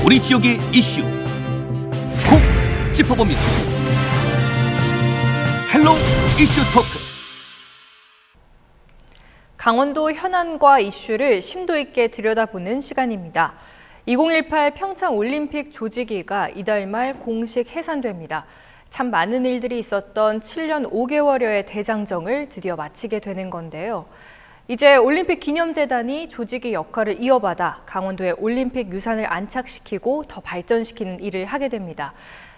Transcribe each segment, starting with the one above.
우리 지역의 이슈 콕 짚어봅니다. 헬로 이슈 토크. 강원도 현안과 이슈를 심도 있게 들여다보는 시간입니다. 2018 평창 올림픽 조직위가 이달 말 공식 해산됩니다. 참 많은 일들이 있었던 7년 5개월여의 대장정을 드디어 마치게 되는 건데요. 이제 올림픽 기념재단이 조직위 역할을 이어받아 강원도의 올림픽 유산을 안착시키고 더 발전시키는 일을 하게 됩니다.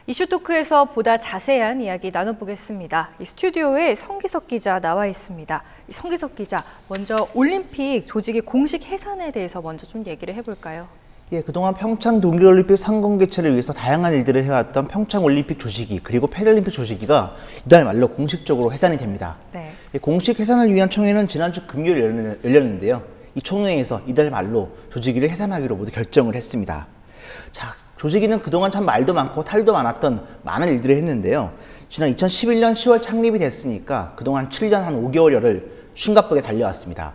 이슈토크에서 보다 자세한 이야기 나눠보겠습니다. 이 스튜디오에 성기석 기자 나와 있습니다. 성기석 기자, 먼저 올림픽 조직위 공식 해산에 대해서 먼저 좀 얘기를 해볼까요? 예, 그동안 평창 동계올림픽 상공 개최를 위해서 다양한 일들을 해왔던 평창올림픽 조직위 그리고 패럴림픽 조직위가 이달 말로 공식적으로 해산이 됩니다. 네. 예, 공식 해산을 위한 총회는 지난주 금요일 열렸는데요. 이 총회에서 이달 말로 조직위를 해산하기로 모두 결정을 했습니다. 자, 조직위는 그동안 참 말도 많고 탈도 많았던 많은 일들을 했는데요. 지난 2011년 10월 창립이 됐으니까 그동안 7년 한 5개월여를 쉰갑하게 달려왔습니다.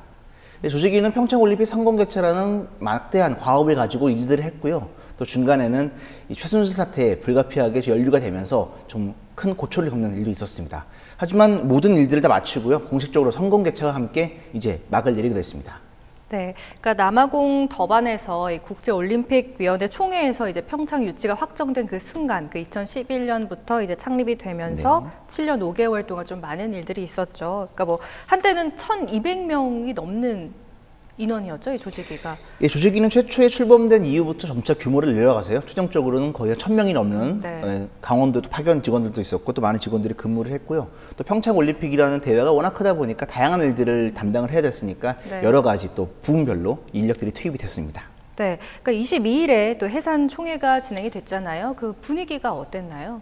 조직위는 평창올림픽 상공 개최라는 막대한 과업을 가지고 일들을 했고요. 또 중간에는 이 최순실 사태에 불가피하게 연루가 되면서 좀 큰 고초를 겪는 일도 있었습니다. 하지만 모든 일들을 다 마치고요. 공식적으로 성공 개최와 함께 이제 막을 내리게 됐습니다. 네, 그러니까 남아공 더반에서 이 국제올림픽위원회 총회에서 이제 평창 유치가 확정된 그 순간, 그 2011년부터 이제 창립이 되면서 네. 7년 5개월 동안 좀 많은 일들이 있었죠. 그러니까 뭐 한때는 1,200명이 넘는 인원이었죠, 이 조직위가. 예, 조직위는 최초에 출범된 이후부터 점차 규모를 늘려가세요. 최종적으로는 거의 1,000명이 넘는 네. 강원도도 파견 직원들도 있었고 또 많은 직원들이 근무를 했고요. 또 평창올림픽이라는 대회가 워낙 크다 보니까 다양한 일들을 담당을 해야 됐으니까 네. 여러 가지 또 부문별로 인력들이 투입이 됐습니다. 네, 그러니까 22일에 또 해산 총회가 진행이 됐잖아요. 그 분위기가 어땠나요?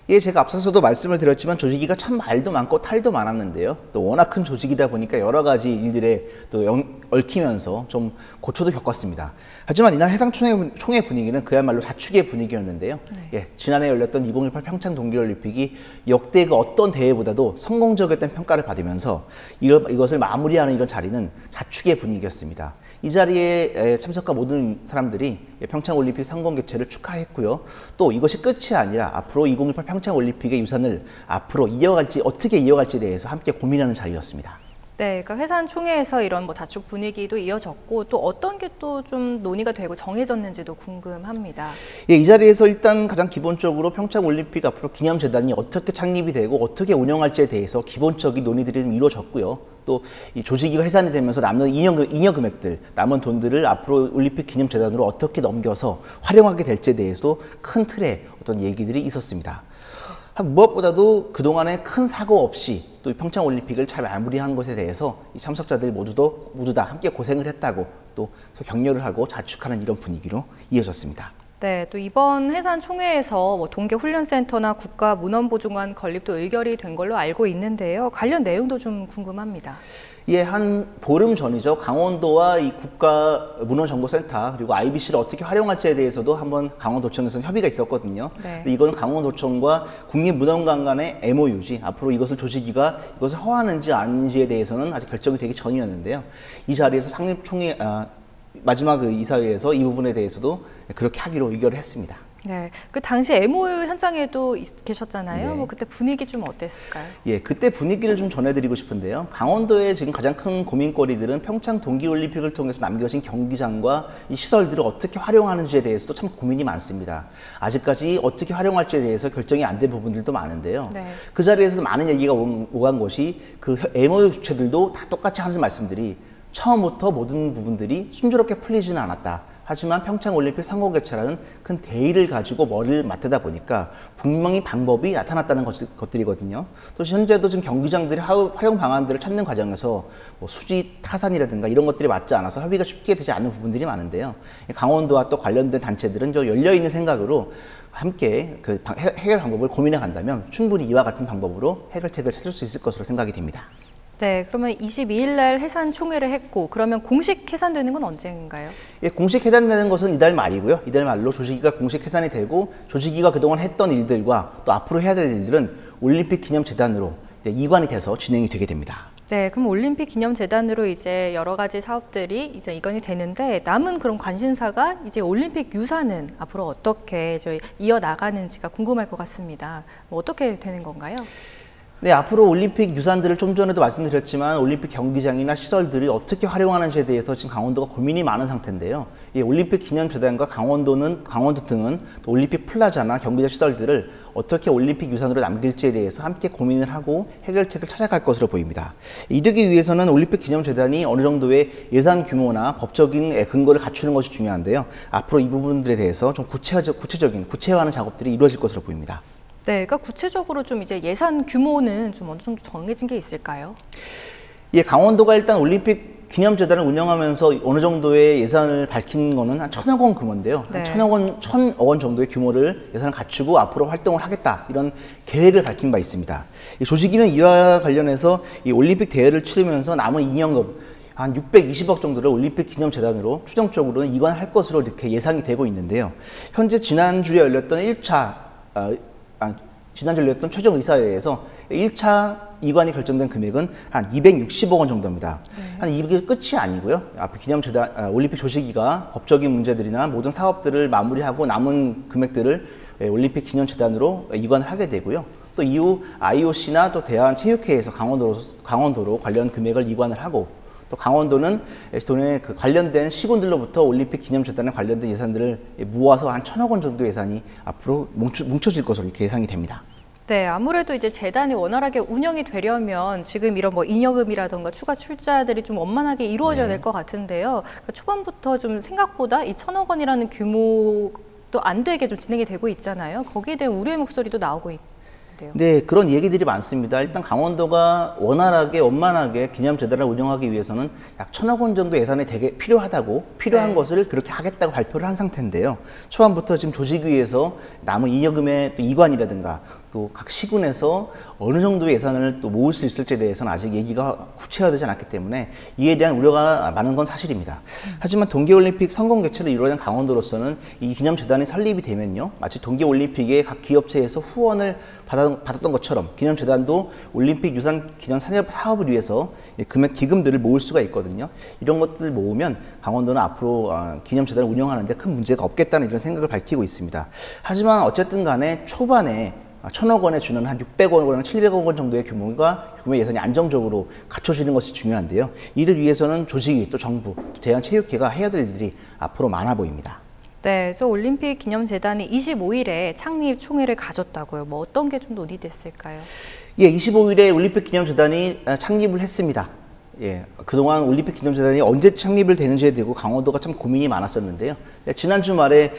예, 제가 앞서서도 말씀을 드렸지만 조직위가 참 말도 많고 탈도 많았는데요. 또 워낙 큰 조직이다 보니까 여러 가지 일들에 또 얽히면서 좀 고초도 겪었습니다. 하지만 이날 해상 총회 분위기는 그야말로 자축의 분위기였는데요. 네. 예, 지난해 열렸던 2018 평창 동계올림픽이 역대 그 어떤 대회보다도 성공적이었다는 평가를 받으면서 이것을 마무리하는 이런 자리는 자축의 분위기였습니다. 이 자리에 참석한 모든 사람들이 평창올림픽 성공 개최를 축하했고요. 또 이것이 끝이 아니라 앞으로 2018 평창올림픽의 유산을 앞으로 어떻게 이어갈지에 대해서 함께 고민하는 자리였습니다. 네, 그러니까 해산 총회에서 이런 뭐 자축 분위기도 이어졌고 또 어떤 게 또 좀 논의가 되고 정해졌는지도 궁금합니다. 예, 이 자리에서 일단 가장 기본적으로 평창올림픽 앞으로 기념재단이 어떻게 창립이 되고 어떻게 운영할지에 대해서 기본적인 논의들이 좀 이루어졌고요. 또 이 조직위가 해산이 되면서 남는 잉여 금액들, 남은 돈들을 앞으로 올림픽 기념재단으로 어떻게 넘겨서 활용하게 될지에 대해서도 큰 틀의 어떤 얘기들이 있었습니다. 무엇보다도 그동안에 큰 사고 없이 또 평창올림픽을 잘 마무리한 것에 대해서 이 참석자들 모두 다 함께 고생을 했다고 또 격려를 하고 자축하는 이런 분위기로 이어졌습니다. 네, 또 이번 해산 총회에서 뭐 동계훈련센터나 국가문헌보증관 건립도 의결이 된 걸로 알고 있는데요. 관련 내용도 좀 궁금합니다. 예, 한 보름 전이죠. 강원도와 이 국가문헌정보센터 그리고 IBC를 어떻게 활용할지에 대해서도 한번 강원도청에서 협의가 있었거든요. 네. 이건 강원도청과 국립문헌관 간의 MOU지 앞으로 이것을 조직위가 이것을 허하는지 아닌지에 대해서는 아직 결정이 되기 전이었는데요. 이 자리에서 상립총회 마지막 그 이사회에서 이 부분에 대해서도 그렇게 하기로 의결을 했습니다. 네, 그 당시 MOU 현장에도 계셨잖아요. 네. 뭐 그때 분위기 좀 어땠을까요? 예, 그때 분위기를 좀 전해드리고 싶은데요. 강원도의 지금 가장 큰 고민거리들은 평창 동계올림픽을 통해서 남겨진 경기장과 이 시설들을 어떻게 활용하는지에 대해서도 참 고민이 많습니다. 아직까지 어떻게 활용할지에 대해서 결정이 안 된 부분들도 많은데요. 네. 그 자리에서 많은 얘기가 오간 것이 그 MOU 주체들도 다 똑같이 하는 말씀들이 처음부터 모든 부분들이 순조롭게 풀리지는 않았다. 하지만 평창올림픽 상공 개최라는 큰 대의를 가지고 머리를 맞대다 보니까 분명히 방법이 나타났다는 것들이거든요. 또 현재도 지금 경기장들이 활용 방안들을 찾는 과정에서 뭐 수지 타산이라든가 이런 것들이 맞지 않아서 협의가 쉽게 되지 않는 부분들이 많은데요. 강원도와 또 관련된 단체들은 열려있는 생각으로 함께 그 해결 방법을 고민해 간다면 충분히 이와 같은 방법으로 해결책을 찾을 수 있을 것으로 생각이 됩니다. 네, 그러면 22일 날 해산 총회를 했고 그러면 공식 해산되는 건 언제인가요? 예, 공식 해산되는 것은 이달 말이고요. 이달 말로 조직위가 공식 해산이 되고 조직위가 그동안 했던 일들과 또 앞으로 해야 될 일들은 올림픽 기념재단으로 이관이 돼서 진행이 되게 됩니다. 네, 그럼 올림픽 기념재단으로 이제 여러 가지 사업들이 이제 이건이 되는데 남은 그런 관심사가 이제 올림픽 유산은 앞으로 어떻게 저희 이어나가는지가 궁금할 것 같습니다. 뭐 어떻게 되는 건가요? 네, 앞으로 올림픽 유산들을 좀 전에도 말씀드렸지만 올림픽 경기장이나 시설들이 어떻게 활용하는지에 대해서 지금 강원도가 고민이 많은 상태인데요. 이 올림픽 기념재단과 강원도 등은 또 올림픽 플라자나 경기장 시설들을 어떻게 올림픽 유산으로 남길지에 대해서 함께 고민을 하고 해결책을 찾아갈 것으로 보입니다. 이르기 위해서는 올림픽 기념재단이 어느 정도의 예산 규모나 법적인 근거를 갖추는 것이 중요한데요. 앞으로 이 부분들에 대해서 좀 구체화하는 작업들이 이루어질 것으로 보입니다. 네, 그러니까 구체적으로 좀 이제 예산 규모는 좀 어느 정도 정해진 게 있을까요? 예, 강원도가 일단 올림픽 기념재단을 운영하면서 어느 정도의 예산을 밝힌 거는 한 1,000억 원 규모인데요. 네. 한 1,000억 원 정도의 규모를 예산을 갖추고 앞으로 활동을 하겠다, 이런 계획을 밝힌 바 있습니다. 이 조직위는 이와 관련해서 이 올림픽 대회를 치르면서 남은 인연금 한 620억 정도를 올림픽 기념재단으로 추정적으로는 이관할 것으로 이렇게 예상이 되고 있는데요. 현재 지난주에 열렸던 최종 의사회에서 1차 이관이 결정된 금액은 한 260억 원 정도입니다. 네. 한 이게 끝이 아니고요. 앞으로 기념재단, 올림픽 조직위가 법적인 문제들이나 모든 사업들을 마무리하고 남은 금액들을 올림픽 기념재단으로 이관을 하게 되고요. 또 이후 IOC나 또 대한체육회에서 강원도로 관련 금액을 이관을 하고, 또 강원도는 돈에 관련된 시군들로부터 올림픽 기념재단에 관련된 예산들을 모아서 한 1,000억 원 정도 예산이 앞으로 뭉쳐질 것으로 이렇게 예상이 됩니다. 네, 아무래도 이제 재단이 원활하게 운영이 되려면 지금 이런 뭐 잉여금이라던가 추가 출자들이 좀 원만하게 이루어져야 될 것 같은데요. 그러니까 초반부터 좀 생각보다 이 1,000억 원이라는 규모도 안 되게 좀 진행이 되고 있잖아요. 거기에 대한 우려의 목소리도 나오고 있는데요. 네, 그런 얘기들이 많습니다. 일단 강원도가 원활하게 원만하게 기념재단을 운영하기 위해서는 약 1,000억 원 정도 예산이 되게 필요한 것을 그렇게 하겠다고 발표를 한 상태인데요. 초반부터 지금 조직위에서 남은 잉여금의 또 이관이라든가 또 각 시군에서 어느 정도의 예산을 또 모을 수 있을지에 대해서는 아직 얘기가 구체화되지 않았기 때문에 이에 대한 우려가 많은 건 사실입니다. 하지만 동계올림픽 성공 개최를 이루어낸 강원도로서는 이 기념재단이 설립이 되면요, 마치 동계올림픽의 각 기업체에서 후원을 받았던 것처럼 기념재단도 올림픽 유산 기념 사업을 위해서 금액 기금들을 모을 수가 있거든요. 이런 것들을 모으면 강원도는 앞으로 기념재단을 운영하는 데 큰 문제가 없겠다는 이런 생각을 밝히고 있습니다. 하지만 어쨌든 간에 초반에 1,000억 원에 주는 한 600억 원이나 700억 원 정도의 규모의 예산이 안정적으로 갖춰지는 것이 중요한데요. 이를 위해서는 조직위, 또 정부, 또 대한체육회가 해야 될 일들이 앞으로 많아 보입니다. 네, 그래서 올림픽 기념재단이 25일에 창립 총회를 가졌다고요. 뭐 어떤 게 좀 논의됐을까요? 예, 25일에 올림픽 기념재단이 창립을 했습니다. 예, 그동안 올림픽 기념재단이 언제 창립을 되는지에 대고 강원도가 참 고민이 많았었는데요. 지난 주말에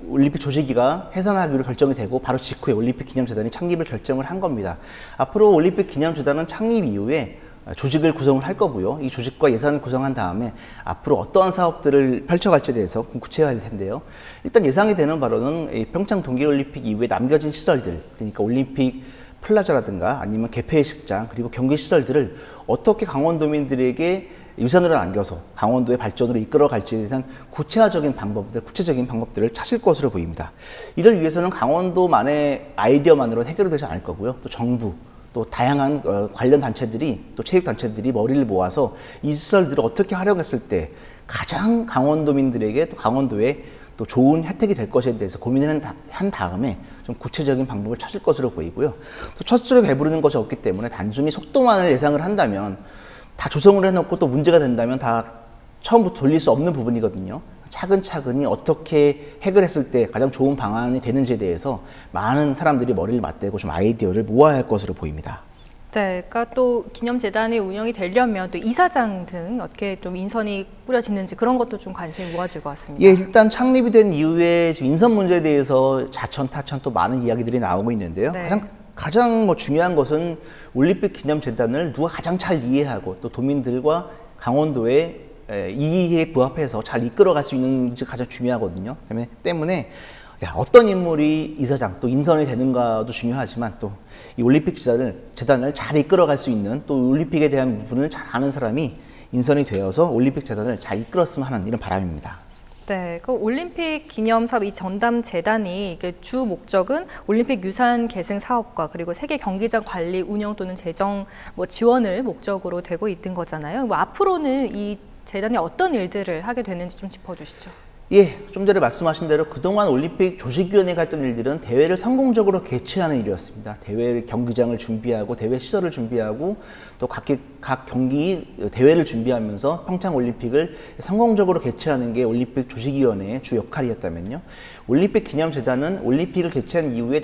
올림픽 조직위가 해산하기로 결정이 되고 바로 직후에 올림픽 기념재단이 창립을 결정을 한 겁니다. 앞으로 올림픽 기념재단은 창립 이후에 조직을 구성을 할 거고요. 이 조직과 예산을 구성한 다음에 앞으로 어떠한 사업들을 펼쳐갈지에 대해서 구체화할 텐데요. 일단 예상이 되는 바로는 평창 동계올림픽 이후에 남겨진 시설들, 그러니까 올림픽 플라자라든가 아니면 개폐식장 그리고 경기시설들을 어떻게 강원도민들에게 유산으로 남겨서 강원도의 발전으로 이끌어갈지에 대한 구체적인 방법들을 찾을 것으로 보입니다. 이를 위해서는 강원도만의 아이디어만으로 해결되지 않을 거고요. 또 정부, 또 다양한 관련 단체들이, 또 체육단체들이 머리를 모아서 이 시설들을 어떻게 활용했을 때 가장 강원도민들에게 또 강원도에 또 좋은 혜택이 될 것에 대해서 고민을 한 다음에 좀 구체적인 방법을 찾을 것으로 보이고요. 또 첫수를 배부르는 것이 없기 때문에 단순히 속도만을 예상을 한다면 다 조성을 해놓고 또 문제가 된다면 다 처음부터 돌릴 수 없는 부분이거든요. 차근차근히 어떻게 해결했을 때 가장 좋은 방안이 되는지에 대해서 많은 사람들이 머리를 맞대고 좀 아이디어를 모아야 할 것으로 보입니다. 네, 그러니까 또 기념재단이 운영이 되려면 또 이사장 등 어떻게 좀 인선이 꾸려지는지 그런 것도 좀 관심이 모아질 것 같습니다. 예, 일단 창립이 된 이후에 지금 인선 문제에 대해서 자천, 타천 또 많은 이야기들이 나오고 있는데요. 네. 가장 중요한 것은 올림픽 기념재단을 누가 가장 잘 이해하고 또 도민들과 강원도의 이익에 부합해서 잘 이끌어갈 수 있는지 가장 중요하거든요. 때문에 어떤 인물이 이사장 또 인선이 되는가도 중요하지만 또 이 올림픽 재단을 잘 이끌어갈 수 있는 또 올림픽에 대한 부분을 잘 아는 사람이 인선이 되어서 올림픽 재단을 잘 이끌었으면 하는 이런 바람입니다. 네, 그 올림픽 기념 사업 이 전담 재단이 이게 주 목적은 올림픽 유산 계승 사업과 그리고 세계 경기장 관리 운영 또는 재정 지원을 목적으로 되고 있는 거잖아요. 앞으로는 이 재단이 어떤 일들을 하게 되는지 좀 짚어주시죠. 예, 좀 전에 말씀하신 대로 그동안 올림픽 조직위원회가 했던 일들은 대회를 성공적으로 개최하는 일이었습니다. 대회 경기장을 준비하고 대회 시설을 준비하고 또 각 경기 대회를 준비하면서 평창 올림픽을 성공적으로 개최하는 게 올림픽 조직위원회의 주 역할이었다면요. 올림픽 기념재단은 올림픽을 개최한 이후에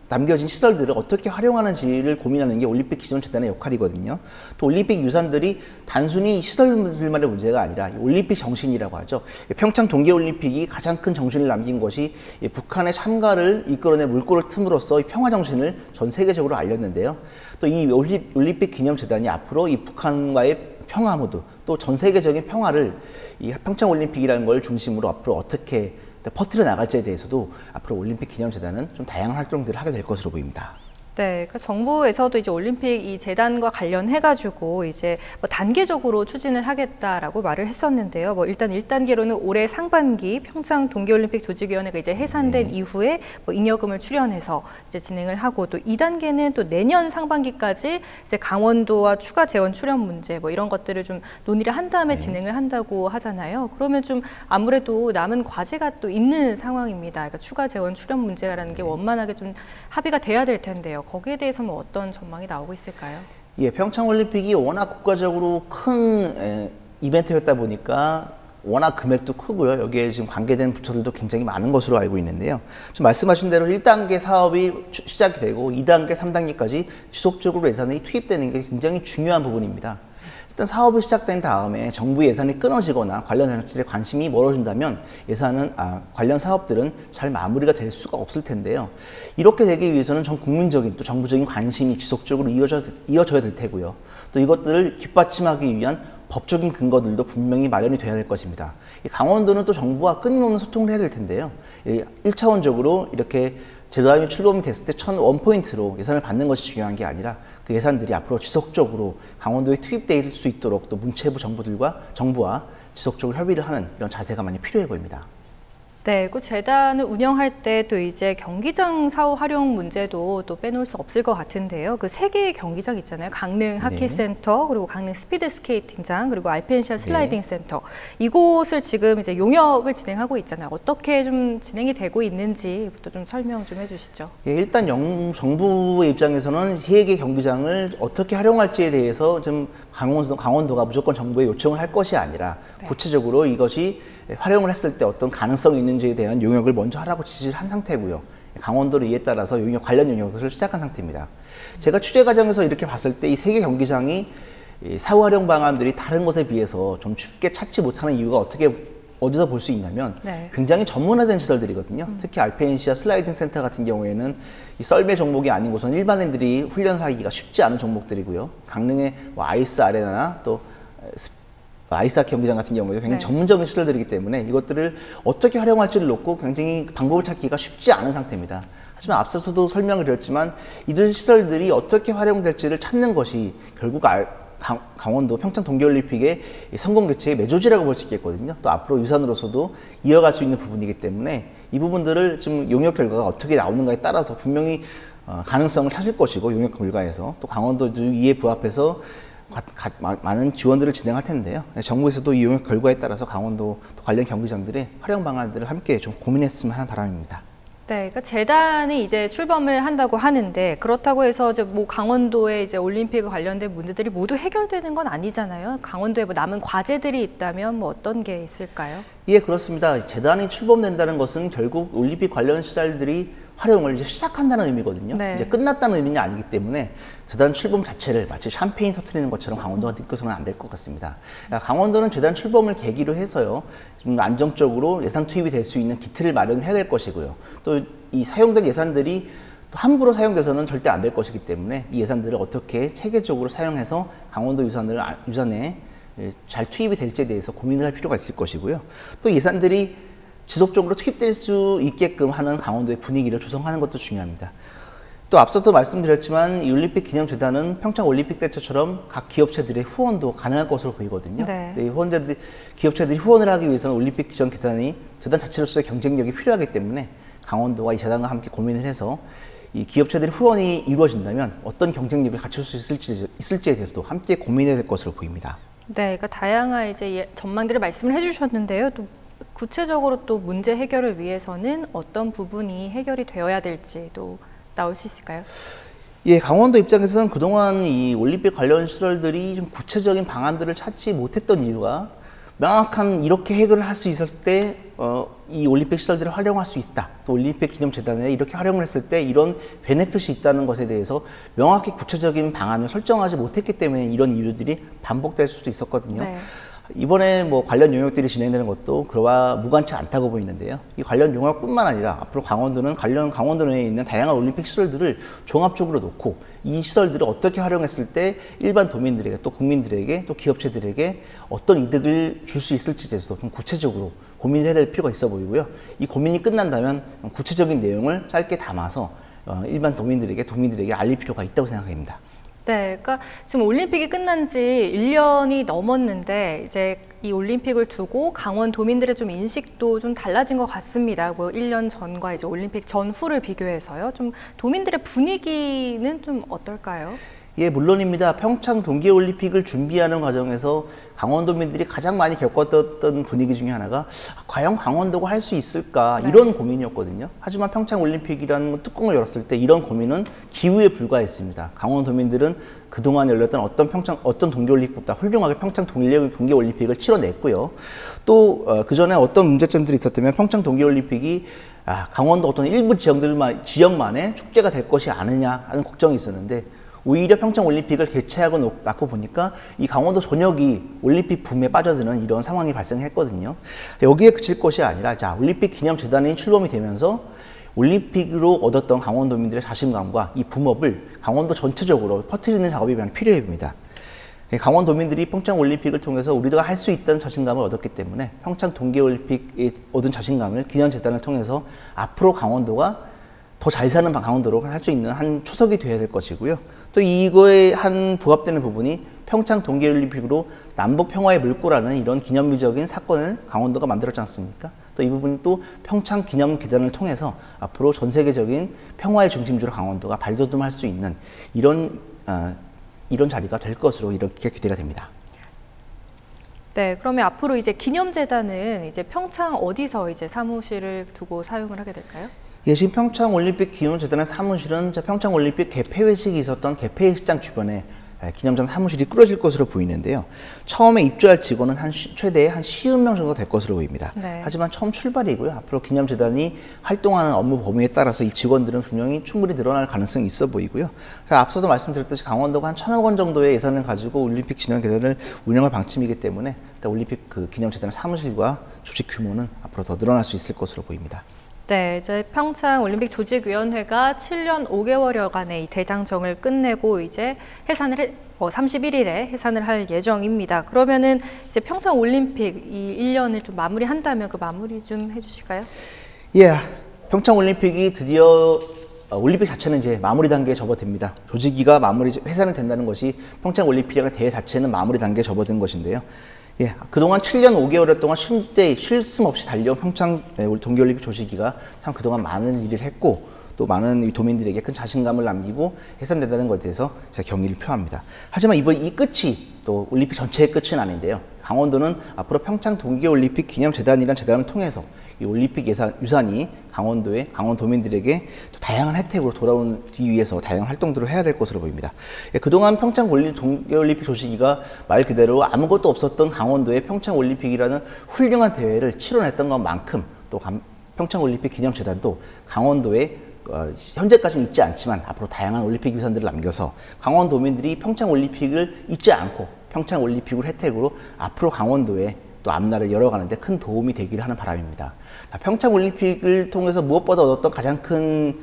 남겨진 시설들을 어떻게 활용하는지를 고민하는 게 올림픽 기념재단의 역할이거든요. 또 올림픽 유산들이 단순히 시설들만의 문제가 아니라 올림픽 정신이라고 하죠. 평창 동계올림픽이 가장 큰 정신을 남긴 것이 북한의 참가를 이끌어낸 물꼬를 틈으로써 평화 정신을 전 세계적으로 알렸는데요. 또 이 올림픽 기념재단이 앞으로 이 북한과의 평화 모드, 또 전 세계적인 평화를 이 평창 올림픽이라는 걸 중심으로 앞으로 어떻게 퍼뜨려 나갈지에 대해서도 앞으로 올림픽 기념재단은 좀 다양한 활동들을 하게 될 것으로 보입니다. 네, 그러니까 정부에서도 이제 올림픽 이 재단과 관련해가지고 이제 단계적으로 추진을 하겠다라고 말을 했었는데요. 일단 1단계로는 올해 상반기 평창 동계올림픽 조직위원회가 이제 해산된 이후에 잉여금을 출연해서 이제 진행을 하고, 또 2단계는 또 내년 상반기까지 이제 강원도와 추가 재원 출연 문제 이런 것들을 좀 논의를 한 다음에 진행을 한다고 하잖아요. 그러면 좀 아무래도 남은 과제가 또 있는 상황입니다. 그러니까 추가 재원 출연 문제라는 게 원만하게 좀 합의가 돼야 될 텐데요. 거기에 대해서는 어떤 전망이 나오고 있을까요? 예, 평창올림픽이 워낙 국가적으로 큰 이벤트였다 보니까 워낙 금액도 크고요. 여기에 지금 관계된 부처들도 굉장히 많은 것으로 알고 있는데요. 지금 말씀하신 대로 1단계 사업이 시작이 되고 2단계, 3단계까지 지속적으로 예산이 투입되는 게 굉장히 중요한 부분입니다. 일단 사업이 시작된 다음에 정부 예산이 끊어지거나 관련 장치들의 관심이 멀어진다면 관련 사업들은 잘 마무리가 될 수가 없을 텐데요. 이렇게 되기 위해서는 전 국민적인 또 정부적인 관심이 지속적으로 이어져야 될 테고요. 또 이것들을 뒷받침하기 위한 법적인 근거들도 분명히 마련이 돼야 될 것입니다. 강원도는 또 정부와 끊임없는 소통을 해야 될 텐데요. 1차원적으로 이렇게 재단이 출범이 됐을 때 원포인트로 예산을 받는 것이 중요한 게 아니라 그 예산들이 앞으로 지속적으로 강원도에 투입될 수 있도록 또 문체부 정부와 지속적으로 협의를 하는 이런 자세가 많이 필요해 보입니다. 네, 그 재단을 운영할 때 또 이제 경기장 사후 활용 문제도 또 빼놓을 수 없을 것 같은데요. 그 세 개의 경기장 있잖아요. 강릉 하키센터, 그리고 강릉 스피드 스케이팅장, 그리고 알펜시아 슬라이딩 센터. 이곳을 지금 이제 용역을 진행하고 있잖아요. 어떻게 좀 진행이 되고 있는지부터 좀 설명 좀 해주시죠. 예, 일단 정부의 입장에서는 세 개 경기장을 어떻게 활용할지에 대해서 좀 강원도가 무조건 정부에 요청을 할 것이 아니라 구체적으로 이것이 활용을 했을 때 어떤 가능성이 있는지에 대한 용역을 먼저 하라고 지시를 한 상태고요. 강원도는 이에 따라서 관련 용역을 시작한 상태입니다. 제가 취재 과정에서 이렇게 봤을 때 이 세 개 경기장이 사후 활용 방안들이 다른 곳에 비해서 좀 쉽게 찾지 못하는 이유가 어디서 볼 수 있냐면 굉장히 전문화된 시설들이거든요. 특히 알펜시아 슬라이딩 센터 같은 경우에는 이 썰매 종목이 아닌 곳은 일반인들이 훈련하기가 쉽지 않은 종목들이고요. 강릉의 아이스 아레나나 또 아이스하키 경기장 같은 경우에도 굉장히 전문적인 시설들이기 때문에 이것들을 어떻게 활용할지를 놓고 굉장히 방법을 찾기가 쉽지 않은 상태입니다. 하지만 앞서서도 설명을 드렸지만 이들 시설들이 어떻게 활용될지를 찾는 것이 결국 강원도 평창 동계올림픽의 성공 개최의 매조지라고 볼 수 있겠거든요. 또 앞으로 유산으로서도 이어갈 수 있는 부분이기 때문에 이 부분들을 지금 용역 결과가 어떻게 나오는가에 따라서 분명히 가능성을 찾을 것이고, 용역 결과에서 또 강원도도 이에 부합해서 많은 지원들을 진행할 텐데요. 정부에서도 이 용역 결과에 따라서 강원도 관련 경기장들의 활용 방안들을 함께 좀 고민했으면 하는 바람입니다. 네, 그러니까 재단이 이제 출범을 한다고 하는데, 그렇다고 해서 이제 강원도의 이제 올림픽 관련된 문제들이 모두 해결되는 건 아니잖아요. 강원도에 남은 과제들이 있다면 어떤 게 있을까요? 예, 그렇습니다. 재단이 출범된다는 것은 결국 올림픽 관련 시설들이 활용을 이제 시작한다는 의미거든요. 이제 끝났다는 의미는 아니기 때문에 재단 출범 자체를 마치 샴페인 터트리는 것처럼 강원도가 느껴서는 안 될 것 같습니다. 강원도는 재단 출범을 계기로 해서요, 좀 안정적으로 예산 투입이 될 수 있는 기틀을 마련을 해야 될 것이고요. 또 이 사용된 예산들이 또 함부로 사용돼서는 절대 안 될 것이기 때문에 이 예산들을 어떻게 체계적으로 사용해서 강원도 유산에 잘 투입이 될지에 대해서 고민을 할 필요가 있을 것이고요. 또 예산들이 지속적으로 투입될 수 있게끔 하는 강원도의 분위기를 조성하는 것도 중요합니다. 또 앞서도 말씀드렸지만 이 올림픽 기념재단은 평창 올림픽 때처럼 각 기업체들의 후원도 가능할 것으로 보이거든요. 네. 이 기업체들이 후원을 하기 위해서는 올림픽 기념재단이 재단 자체로서의 경쟁력이 필요하기 때문에 강원도가 이 재단과 함께 고민을 해서 이 기업체들의 후원이 이루어진다면 어떤 경쟁력을 갖출 수 있을지에 대해서도 함께 고민해야 될 것으로 보입니다. 네, 그러니까 다양한 이제 전망들을 말씀을 해주셨는데요. 또 구체적으로 또 문제 해결을 위해서는 어떤 부분이 해결이 되어야 될지 또 나올 수 있을까요? 예, 강원도 입장에서는 그동안 이 올림픽 관련 시설들이 좀 구체적인 방안들을 찾지 못했던 이유가 명확한 이렇게 해결을 할 수 있을 때 이 올림픽 시설들을 활용할 수 있다. 또 올림픽 기념재단에 이렇게 활용을 했을 때 이런 베네핏이 있다는 것에 대해서 명확히 구체적인 방안을 설정하지 못했기 때문에 이런 이유들이 반복될 수도 있었거든요. 네. 이번에 뭐 관련 용역들이 진행되는 것도 그와 무관치 않다고 보이는데요. 이 관련 용역뿐만 아니라 앞으로 강원도는 강원도 내에 있는 다양한 올림픽 시설들을 종합적으로 놓고 이 시설들을 어떻게 활용했을 때 일반 도민들에게 또 국민들에게 또 기업체들에게 어떤 이득을 줄 수 있을지에 대해서도 좀 구체적으로 고민을 해야 될 필요가 있어 보이고요. 이 고민이 끝난다면 구체적인 내용을 짧게 담아서 일반 도민들에게 알릴 필요가 있다고 생각합니다. 네, 그러니까 지금 올림픽이 끝난 지 1년이 넘었는데 이제 이 올림픽을 두고 강원도민들의 좀 인식도 좀 달라진 것 같습니다. 뭐 1년 전과 이제 올림픽 전후를 비교해서요. 좀 도민들의 분위기는 좀 어떨까요? 예, 물론입니다. 평창 동계올림픽을 준비하는 과정에서 강원도민들이 가장 많이 겪었던 분위기 중에 하나가 과연 강원도가 할 수 있을까 이런 고민이었거든요. 하지만 평창올림픽이라는 뚜껑을 열었을 때 이런 고민은 기우에 불과했습니다. 강원도민들은 그동안 열렸던 어떤 동계올림픽보다 훌륭하게 평창 동계올림픽을 치러냈고요. 또 그전에 어떤 문제점들이 있었다면 평창 동계올림픽이 강원도 어떤 일부 지역만의 축제가 될 것이 아니냐 하는 걱정이 있었는데 오히려 평창올림픽을 개최하고 놓고 보니까 이 강원도 전역이 올림픽 붐에 빠져드는 이런 상황이 발생했거든요. 여기에 그칠 것이 아니라 올림픽 기념재단이 출범이 되면서 올림픽으로 얻었던 강원도민들의 자신감과 이 붐업을 강원도 전체적으로 퍼뜨리는 작업이 필요해 보입니다. 강원도민들이 평창올림픽을 통해서 우리가 할 수 있다는 자신감을 얻었기 때문에 평창 동계올림픽에 얻은 자신감을 기념재단을 통해서 앞으로 강원도가 더 잘 사는 강원도로 할 수 있는 한 초석이 되어야 될 것이고요. 또 이거에 한 부합되는 부분이 평창 동계올림픽으로 남북 평화의 물꼬라는 이런 기념비적인 사건을 강원도가 만들었지 않습니까? 또 이 부분이 또 평창 기념재단을 통해서 앞으로 전 세계적인 평화의 중심지로 강원도가 발돋움할 수 있는 이런 자리가 될 것으로 이렇게 기대가 됩니다. 네, 그러면 앞으로 이제 기념재단은 이제 평창 어디서 이제 사무실을 두고 사용을 하게 될까요? 예, 지금 평창올림픽 기념재단의 사무실은 평창올림픽 개폐회식이 있었던 개폐식장 주변에 기념재단 사무실이 꾸려질 것으로 보이는데요. 처음에 입주할 직원은 최대 한 50명 정도 될 것으로 보입니다. 네. 하지만 처음 출발이고요. 앞으로 기념재단이 활동하는 업무 범위에 따라서 이 직원들은 분명히 충분히 늘어날 가능성이 있어 보이고요. 앞서도 말씀드렸듯이 강원도가 한 1,000억 원 정도의 예산을 가지고 올림픽 기념재단을 운영할 방침이기 때문에 올림픽 기념재단 사무실과 조직 규모는 앞으로 더 늘어날 수 있을 것으로 보입니다. 네, 이제 평창 올림픽 조직위원회가 7년 5개월여간의 이 대장정을 끝내고 이제 31일에 해산을 할 예정입니다. 그러면은 이제 평창 올림픽 이 1년을 좀 마무리한다면 그 마무리 좀 해주실까요? 예, 평창 올림픽이 드디어 올림픽 자체는 이제 마무리 단계에 접어듭니다. 조직위가 해산이 된다는 것이 평창 올림픽이라는 대회 자체는 마무리 단계에 접어든 것인데요. 예, 그동안 7년 5개월 동안 쉴 틈 없이 달려온 평창 동계올림픽 조직위가 참 그동안 많은 일을 했고 또 많은 도민들에게 큰 자신감을 남기고 해산된다는 것에 대해서 제가 경의를 표합니다. 하지만 이번 이 끝이 또 올림픽 전체의 끝은 아닌데요. 강원도는 앞으로 평창 동계올림픽 기념재단이라는 재단을 통해서 이 올림픽 유산이 강원도민들에게 다양한 혜택으로 돌아오기 위해서 다양한 활동들을 해야 될 것으로 보입니다. 예, 그동안 평창 동계올림픽 조직위가 말 그대로 아무것도 없었던 강원도의 평창올림픽이라는 훌륭한 대회를 치러냈던 것만큼 또 평창올림픽 기념재단도 강원도에 현재까지는 있지 않지만 앞으로 다양한 올림픽 유산들을 남겨서 강원도민들이 평창올림픽을 잊지 않고 평창올림픽을 혜택으로 앞으로 강원도에 또 앞날을 열어가는데 큰 도움이 되기를 하는 바람입니다. 평창올림픽을 통해서 무엇보다 얻었던 가장 큰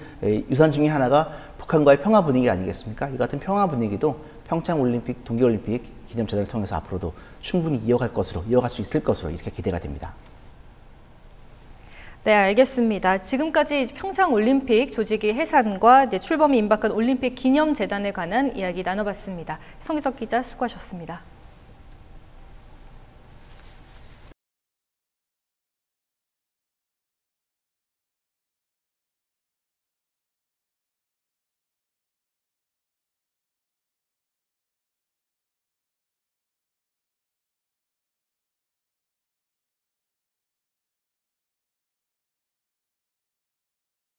유산 중에 하나가 북한과의 평화 분위기 아니겠습니까? 이 같은 평화 분위기도 평창올림픽, 동계올림픽 기념재단을 통해서 앞으로도 충분히 이어갈 수 있을 것으로 이렇게 기대가 됩니다. 네, 알겠습니다. 지금까지 평창올림픽 조직위 해산과 출범이 임박한 올림픽 기념재단에 관한 이야기 나눠봤습니다. 성기석 기자 수고하셨습니다.